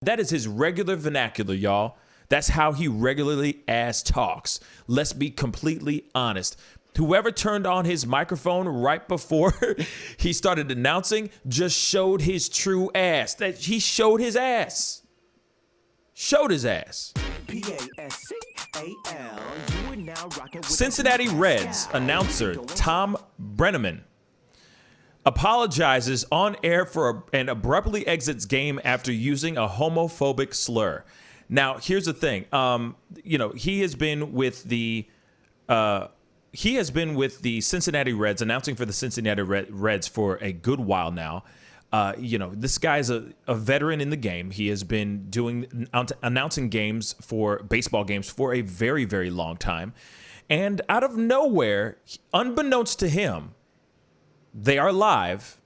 That is his regular vernacular, y'all. That's how he regularly ass talks. Let's be completely honest. Whoever turned on his microphone right before he started announcing just showed his true ass. That he showed his ass. Showed his ass. Cincinnati Reds announcer Thom Brennaman apologizes on air and abruptly exits game after using a homophobic slur. Now, here's the thing. He has been with the Cincinnati Reds, announcing for the Cincinnati Reds for a good while now. This guy's a veteran in the game. He has been announcing games baseball games for a very, very long time. And out of nowhere, unbeknownst to him, they are live,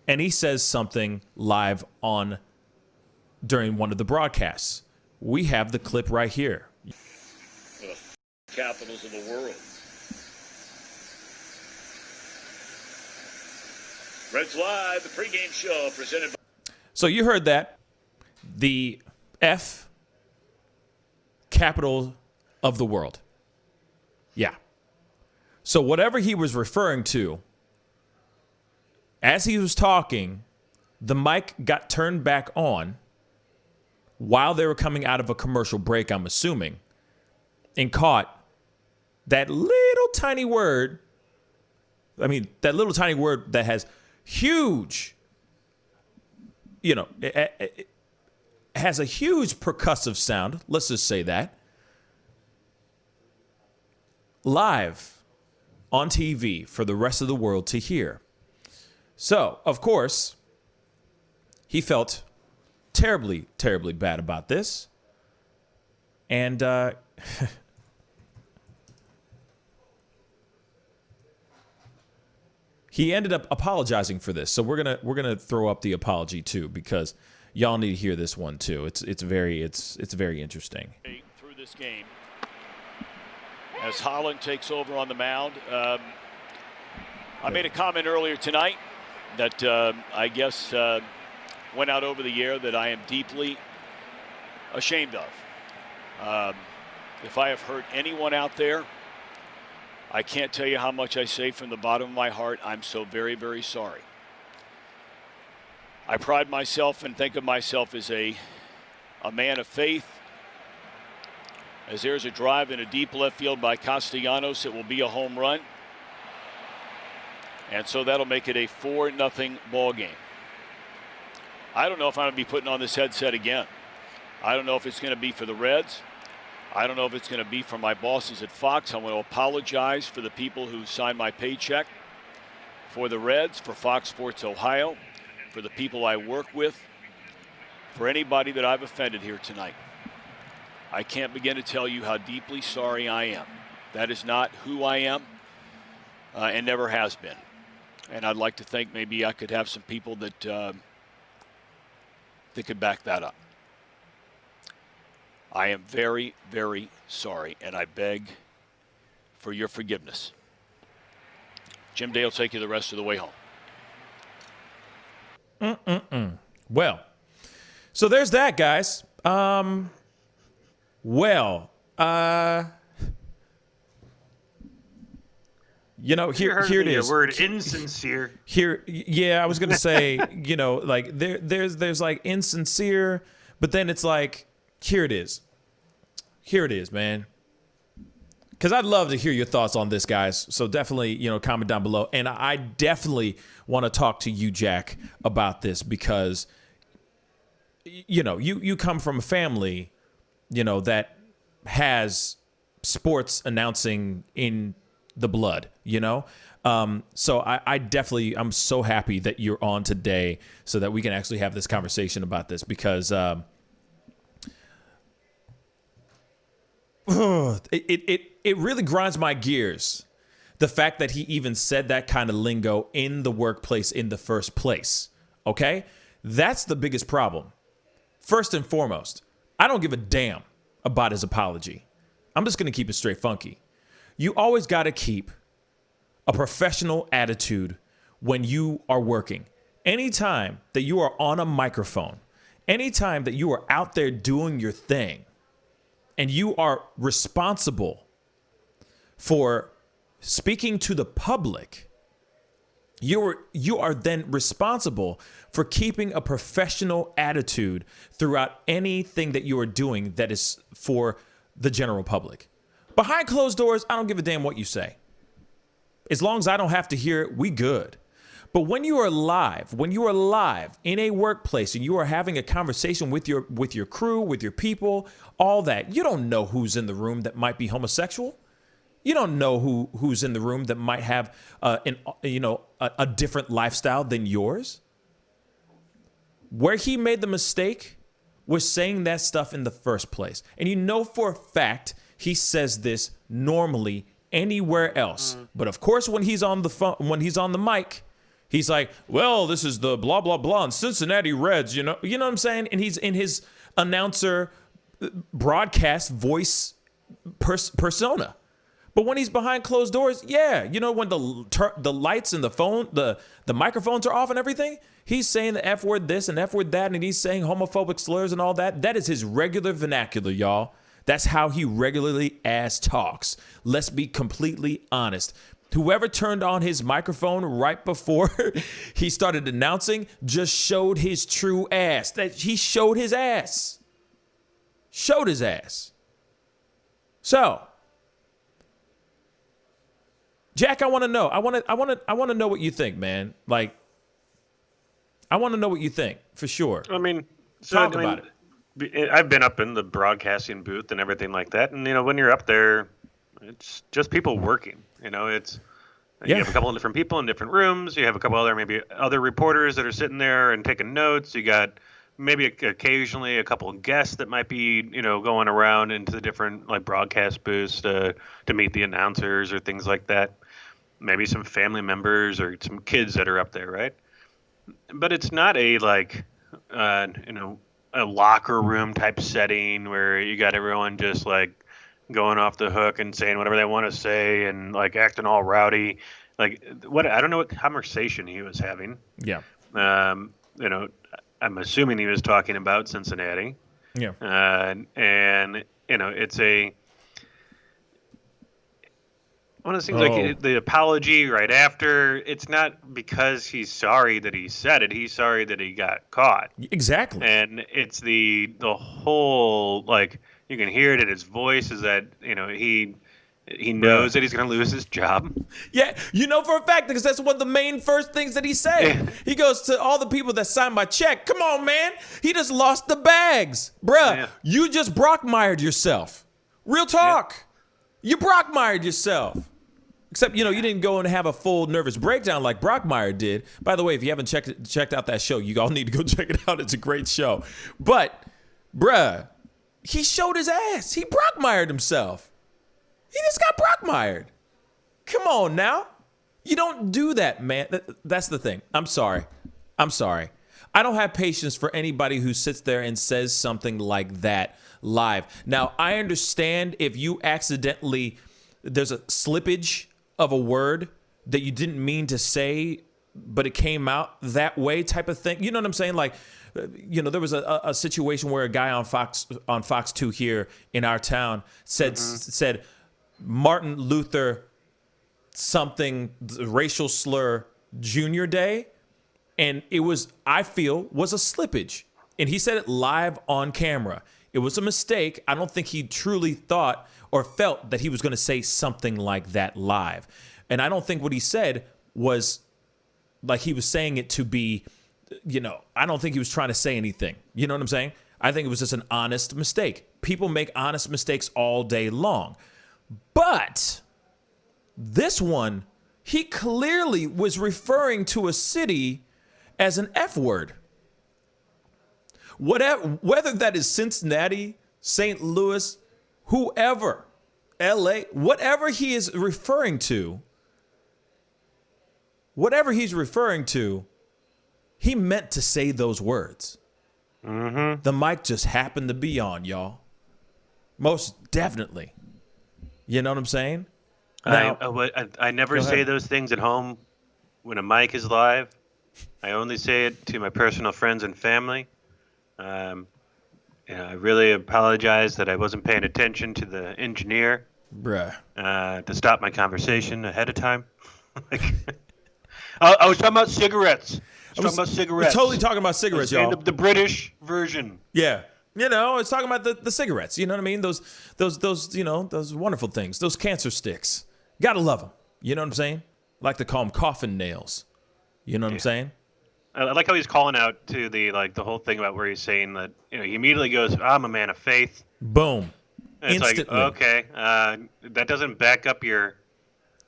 and he says something live during one of the broadcasts. We have the clip right here. The capitals of the world. Reds Live, the pregame show presented by... So you heard that. The F capital of the world. Yeah. So whatever he was referring to, as he was talking, the mic got turned back on while they were coming out of a commercial break, I'm assuming, and caught that little tiny word. That little tiny word that has huge, it has a huge percussive sound. Let's just say that. Live on TV for the rest of the world to hear. So, of course, he felt terribly, terribly bad about this. And he ended up apologizing for this. So we're gonna throw up the apology too, because y'all need to hear this one too. It's very interesting. Through this game, as Holland takes over on the mound, I made a comment earlier tonight that I guess went out over the air that I am deeply ashamed of. If I have hurt anyone out there, I can't tell you how much I say from the bottom of my heart. I'm so very, very sorry. I pride myself and think of myself as a man of faith. As there's a drive in a deep left field by Castellanos, it will be a home run. And so that'll make it a 4-0 ball game. I don't know if I'm going to be putting on this headset again. I don't know if it's going to be for the Reds. I don't know if it's going to be for my bosses at Fox. I want to apologize for the people who signed my paycheck, for the Reds, for Fox Sports Ohio, for the people I work with, for anybody that I've offended here tonight. I can't begin to tell you how deeply sorry I am. That is not who I am and never has been. And I'd like to think maybe I could have some people that could back that up. I am very, very sorry, and I beg for your forgiveness. Jim Day will take you the rest of the way home. Well, so there's that, guys. Here it is. The word insincere. Yeah, I was gonna say, there's like insincere, but then it's like, here it is. Here it is, man. Because I'd love to hear your thoughts on this, guys. So definitely, comment down below. And I definitely want to talk to you, Jack, about this because, you come from a family, that has sports announcing in the blood, So I'm so happy that you're on today so that we can actually have this conversation about this because it really grinds my gears. The fact that he even said that kind of lingo in the workplace in the first place. Okay? That's the biggest problem. First and foremost, I don't give a damn about his apology. I'm just going to keep it straight funky. You always got to keep a professional attitude when you are working. Anytime that you are on a microphone, anytime that you are out there doing your thing and you are responsible for speaking to the public, you are then responsible for keeping a professional attitude throughout anything that you are doing that is for the general public. Behind closed doors, I don't give a damn what you say. As long as I don't have to hear it, we good. But when you are live in a workplace and you are having a conversation with your crew, with your people, all that, you don't know who's in the room that might be homosexual. You don't know who's in the room that might have a different lifestyle than yours. Where he made the mistake was saying that stuff in the first place. And you know for a fact he says this normally anywhere else. But of course, when he's on the phone, when he's on the mic, he's like, well, this is the blah, blah, blah, and Cincinnati Reds, you know what I'm saying? And he's in his announcer broadcast voice persona. But when he's behind closed doors, yeah, when the lights and the phone, the microphones are off and everything, he's saying the F word this and F word that, and he's saying homophobic slurs and all that. That is his regular vernacular, y'all. That's how he regularly ass talks. Let's be completely honest. Whoever turned on his microphone right before he started announcing just showed his true ass. That he showed his ass. Showed his ass. So, Jack, I want to know. I want to know what you think, man. Like, I want to know what you think for sure. I mean, talk about it. I've been up in the broadcasting booth and everything like that, and when you're up there, it's just people working. You have a couple of different people in different rooms. You have a couple other reporters that are sitting there and taking notes. You got maybe occasionally a couple of guests that might be going around into the different broadcast booths to meet the announcers or things like that. Maybe some family members or some kids that are up there, right? But it's not a a locker room type setting where you got everyone just going off the hook and saying whatever they want to say and acting all rowdy. I don't know what conversation he was having. Yeah. I'm assuming he was talking about Cincinnati. Yeah. And it's one of those things the apology right after, it's not because he's sorry that he said it. He's sorry that he got caught. Exactly. And it's the whole, you can hear it in his voice is that, he knows that he's going to lose his job. Yeah, for a fact, because that's one of the main first things that he said. Yeah. He goes to all the people that signed my check. Come on, man. He just lost the bags. Bruh, yeah. You just Brockmeyred yourself. Real talk. Yeah. You Brockmeyred yourself. Except, you didn't go and have a full nervous breakdown like Brockmeyer did. By the way, if you haven't checked out that show, you all need to go check it out. It's a great show. But, bruh, he showed his ass. He Brockmeyered himself. He just got Brockmeyered. Come on now. You don't do that, man. That's the thing. I'm sorry. I don't have patience for anybody who sits there and says something like that live. Now, I understand if you accidentally, there's a slippage of a word that you didn't mean to say, but it came out that way type of thing. You know what I'm saying? There was a situation where a guy on Fox 2 here in our town said Martin Luther something racial slur Junior Day, and it was, I feel, was a slippage. And he said it live on camera. It was a mistake. I don't think he truly thought or felt that he was going to say something like that live. And I don't think what he said was like he was saying it to be, I don't think he was trying to say anything. You know what I'm saying? I think it was just an honest mistake. People make honest mistakes all day long. But this one, he clearly was referring to a city as an F word. Whether that is Cincinnati, St. Louis, whoever, LA, whatever he's referring to, he meant to say those words. Mm-hmm. The mic just happened to be on, y'all. Most definitely. You know what I'm saying? Now, I never say those things at home when a mic is live. I only say it to my personal friends and family. I really apologize that I wasn't paying attention to the engineer Bruh. to stop my conversation ahead of time. I was talking about cigarettes. I was totally talking about cigarettes, y'all. The British version. Yeah. It's talking about the cigarettes. You know what I mean? Those those wonderful things. Those cancer sticks. Gotta love them. You know what I'm saying? I like to call them coffin nails. You know what I'm saying? I like how he's calling out to the whole thing about where he's saying that he immediately goes, "I'm a man of faith." Boom. And it's instantly. like, okay, that doesn't back up your.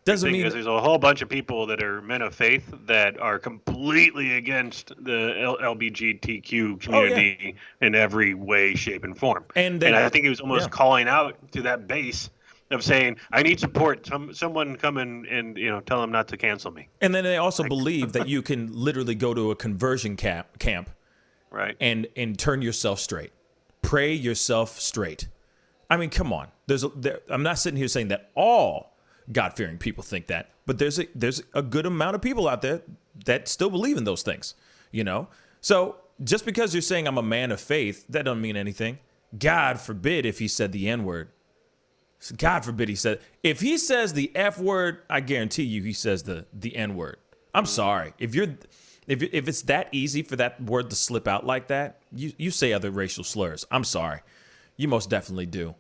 Doesn't mean because there's a whole bunch of people that are men of faith that are completely against the LGBTQ community in every way, shape, and form. And I think he was almost calling out to that base of saying, "I need support. Someone come in and tell them not to cancel me." And then they also believe that you can literally go to a conversion camp, right? And turn yourself straight, pray yourself straight. I mean, come on. I'm not sitting here saying that all God-fearing people think that, but there's a good amount of people out there that still believe in those things, So just because you're saying I'm a man of faith, that doesn't mean anything. God forbid if he said the N-word. God forbid he said. If he says the F word, I guarantee you he says the N-word. I'm sorry. If it's that easy for that word to slip out like that, you say other racial slurs. I'm sorry. You most definitely do,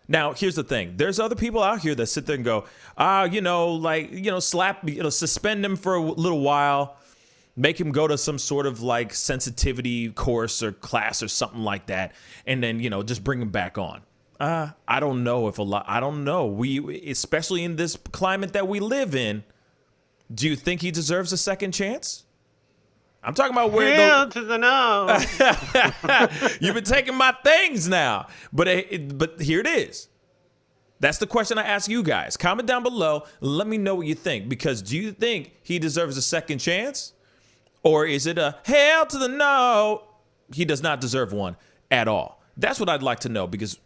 Now, here's the thing. There's other people out here that sit there and go, suspend him for a little while, make him go to some sort of sensitivity course or class or something like that, and then, just bring him back on. I don't know I don't know. Especially in this climate that we live in, do you think he deserves a second chance? I'm talking about where Hell to the no. You've been taking my things now. But here it is. That's the question I ask you guys. Comment down below. Let me know what you think. Because do you think he deserves a second chance? Or is it a hell to the no? He does not deserve one at all. That's what I'd like to know. Because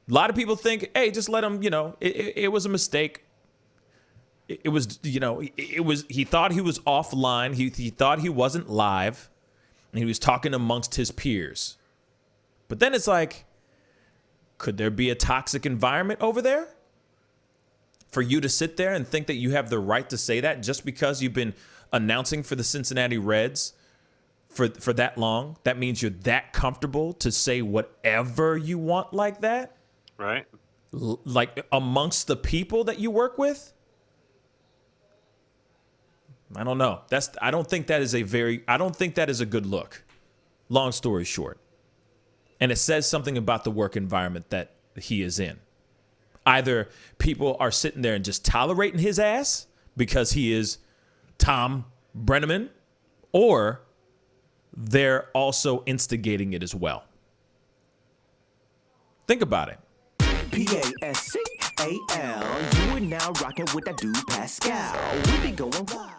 a lot of people think, hey, just let him, it was a mistake. It was, he thought he was offline. He thought he wasn't live. And he was talking amongst his peers. But then it's like, could there be a toxic environment over there? For you to sit there and think that you have the right to say that just because you've been announcing for the Cincinnati Reds for that long? That means you're that comfortable to say whatever you want like that? Right. Like amongst the people that you work with? I don't know. I don't think that is a good look. Long story short. And it says something about the work environment that he is in. Either people are sitting there and just tolerating his ass because he is Thom Brennaman, or they're also instigating it as well. Think about it. Pascal, you are now rocking with that dude Pascal. We be going wild.